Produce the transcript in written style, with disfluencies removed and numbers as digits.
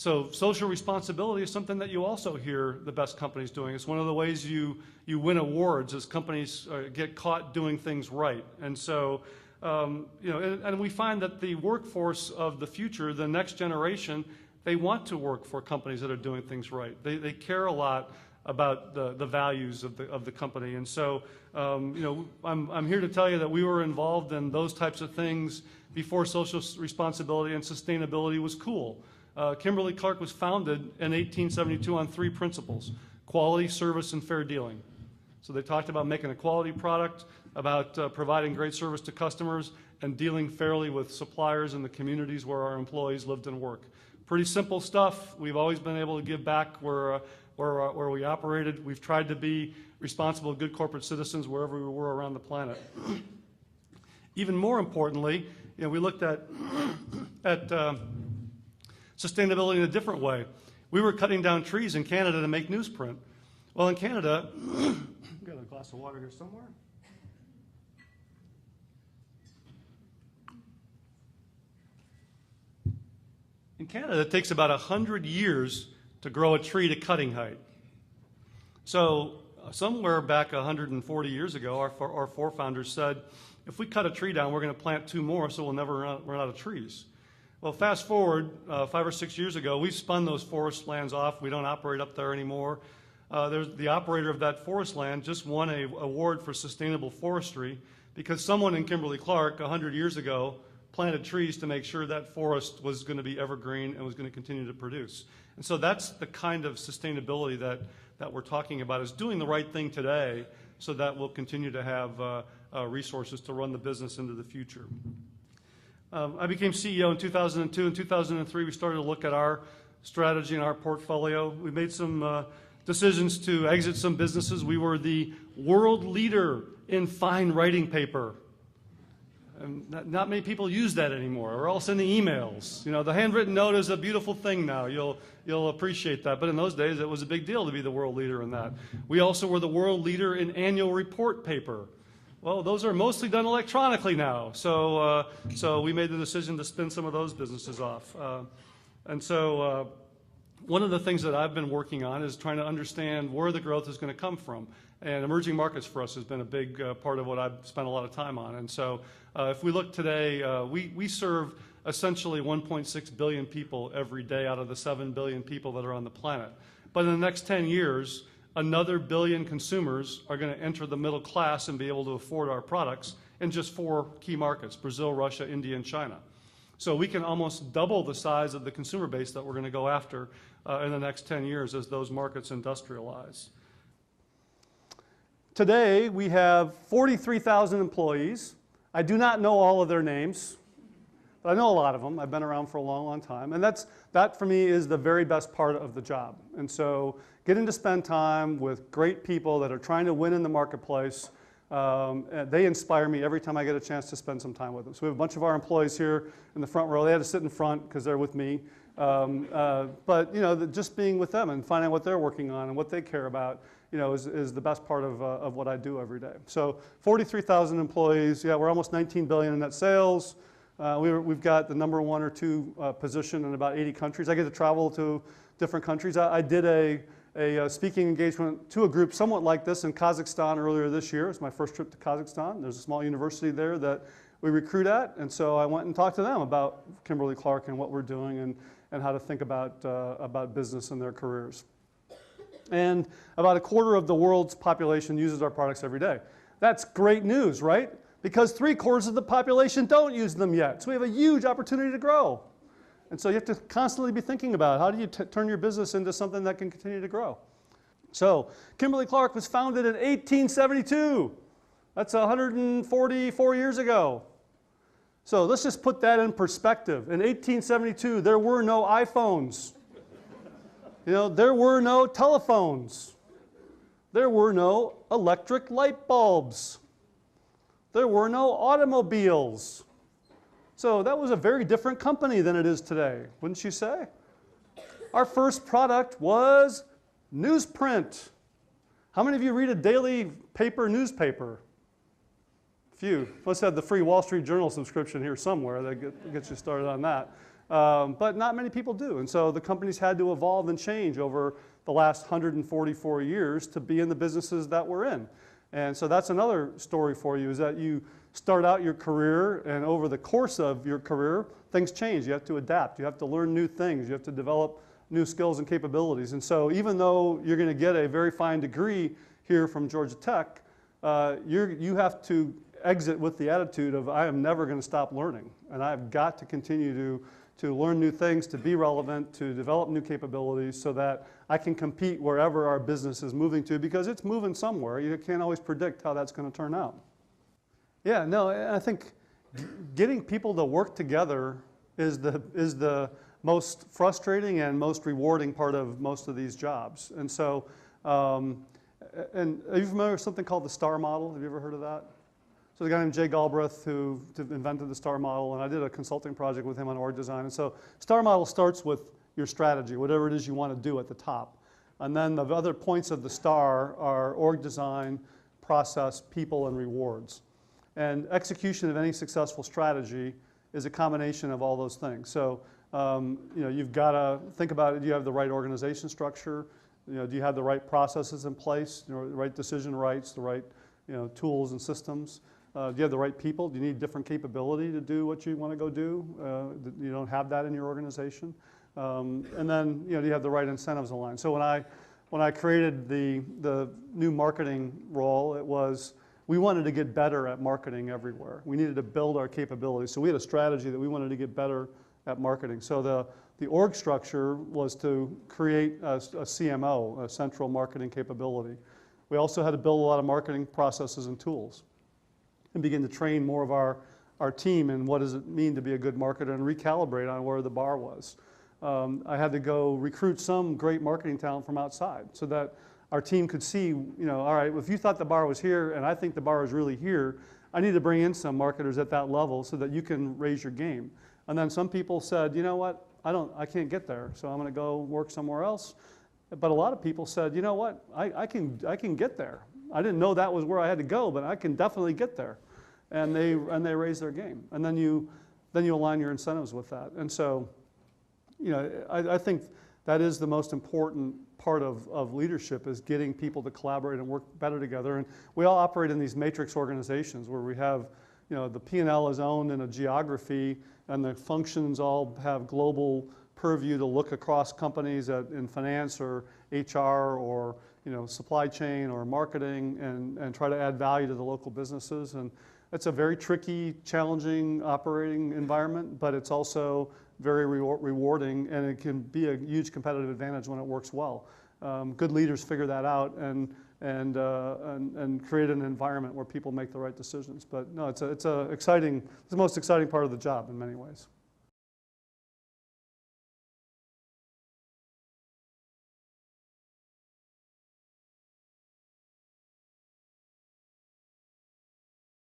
So social responsibility is something that you also hear the best companies doing. It's one of the ways you win awards as companies get caught doing things right. And so, and we find that the workforce of the future, the next generation, they want to work for companies that are doing things right. They care a lot about the values of the company. And so, I'm here to tell you that we were involved in those types of things before social responsibility and sustainability was cool. Kimberly-Clark was founded in 1872 on 3 principles: quality, service, and fair dealing. So they talked about making a quality product, about providing great service to customers, and dealing fairly with suppliers and the communities where our employees lived and worked. Pretty simple stuff. We've always been able to give back where we operated. We've tried to be responsible, good corporate citizens wherever we were around the planet. Even more importantly, we looked at sustainability in a different way. We were cutting down trees in Canada to make newsprint. Well, in Canada, I've got a glass of water here somewhere. In Canada, it takes about 100 years to grow a tree to cutting height. So somewhere back 140 years ago, our forefounders said, if we cut a tree down, we're going to plant 2 more, so we'll never run out of trees. Well, fast forward 5 or 6 years ago, we spun those forest lands off. We don't operate up there anymore. The operator of that forest land just won an award for sustainable forestry because someone in Kimberly-Clark 100 years ago planted trees to make sure that forest was going to be evergreen and was going to continue to produce. And so that's the kind of sustainability that we're talking about, is doing the right thing today so that we'll continue to have resources to run the business into the future. I became CEO in 2002. In 2003, we started to look at our strategy and our portfolio. We made some decisions to exit some businesses. We were the world leader in fine writing paper. And not many people use that anymore. We're all sending emails. The handwritten note is a beautiful thing now. You'll appreciate that. But in those days, it was a big deal to be the world leader in that. We also were the world leader in annual report paper. Well, those are mostly done electronically now. So we made the decision to spin some of those businesses off. One of the things that I've been working on is trying to understand where the growth is going to come from. And emerging markets for us has been a big part of what I've spent a lot of time on. And so if we look today, we serve essentially 1.6 billion people every day out of the 7 billion people that are on the planet. But in the next 10 years, another billion consumers are going to enter the middle class and be able to afford our products in just 4 key markets: Brazil, Russia, India, and China. So we can almost double the size of the consumer base that we're going to go after in the next 10 years as those markets industrialize. Today, we have 43,000 employees. I do not know all of their names, but I know a lot of them. I've been around for a long, long time. And that, for me, is the very best part of the job. And so getting to spend time with great people that are trying to win in the marketplace, they inspire me every time I get a chance to spend some time with them. So we have a bunch of our employees here in the front row. They had to sit in front because they're with me. But just being with them and finding out what they're working on and what they care about, is the best part of what I do every day. So 43,000 employees. Yeah, we're almost 19 billion in net sales. We've got the number 1 or 2 position in about 80 countries. I get to travel to different countries. I did a speaking engagement to a group somewhat like this in Kazakhstan earlier this year. It's my first trip to Kazakhstan. There's a small university there that we recruit at, and so I went and talked to them about Kimberly-Clark and what we're doing and how to think about business and their careers. And about 1/4 of the world's population uses our products every day. That's great news, right? Because 3/4 of the population don't use them yet. So we have a huge opportunity to grow. And so you have to constantly be thinking about how do you turn your business into something that can continue to grow. So Kimberly-Clark was founded in 1872. That's 144 years ago. So let's just put that in perspective. In 1872, there were no iPhones. There were no telephones. There were no electric light bulbs. There were no automobiles. So that was a very different company than it is today, wouldn't you say? Our first product was newsprint. How many of you read a daily newspaper? A few. Let's have the free Wall Street Journal subscription here somewhere that gets you started on that. but not many people do. And so the company's had to evolve and change over the last 144 years to be in the businesses that we're in. And so that's another story for you, is that you start out your career, and over the course of your career, things change. You have to adapt. You have to learn new things. You have to develop new skills and capabilities. And so even though you're going to get a very fine degree here from Georgia Tech, you have to exit with the attitude of, I am never going to stop learning, and I've got to continue to learn new things, to be relevant, to develop new capabilities so that I can compete wherever our business is moving to, because it's moving somewhere. You can't always predict how that's going to turn out. Yeah, no, I think getting people to work together is the most frustrating and most rewarding part of most of these jobs. And so, and are you familiar with something called the STAR model? Have you ever heard of that? So the guy named Jay Galbraith who invented the STAR model, and I did a consulting project with him on org design. And so STAR model starts with your strategy, whatever it is you want to do at the top. And then the other points of the STAR are org design, process, people, and rewards. And execution of any successful strategy is a combination of all those things. So you've got to think about it. Do you have the right organization structure? Do you have the right processes in place? The right decision rights, the right tools and systems? Do you have the right people? Do you need different capability to do what you want to go do? You don't have that in your organization. And then do you have the right incentives aligned? So when I created the new marketing role, it was we wanted to get better at marketing everywhere. We needed to build our capabilities. So we had a strategy that we wanted to get better at marketing. So the org structure was to create a CMO, a central marketing capability. We also had to build a lot of marketing processes and tools and begin to train more of our team in what does it mean to be a good marketer and recalibrate on where the bar was. I had to go recruit some great marketing talent from outside so that our team could see, all right, if you thought the bar was here and I think the bar is really here, I need to bring in some marketers at that level so that you can raise your game. And then some people said, you know what, I can't get there, so I'm going to go work somewhere else. But a lot of people said, you know what, I can get there. I didn't know that was where I had to go, but I can definitely get there. And they raised their game. And then you align your incentives with that. And so, I think that is the most important part of leadership, is getting people to collaborate and work better together. And we all operate in these matrix organizations where we have, the P&L is owned in a geography, and the functions all have global purview to look across companies in finance or HR or supply chain or marketing and try to add value to the local businesses. And it's a very tricky, challenging operating environment, but it's also very rewarding, and it can be a huge competitive advantage when it works well. Good leaders figure that out and create an environment where people make the right decisions. But no, it's the most exciting part of the job in many ways.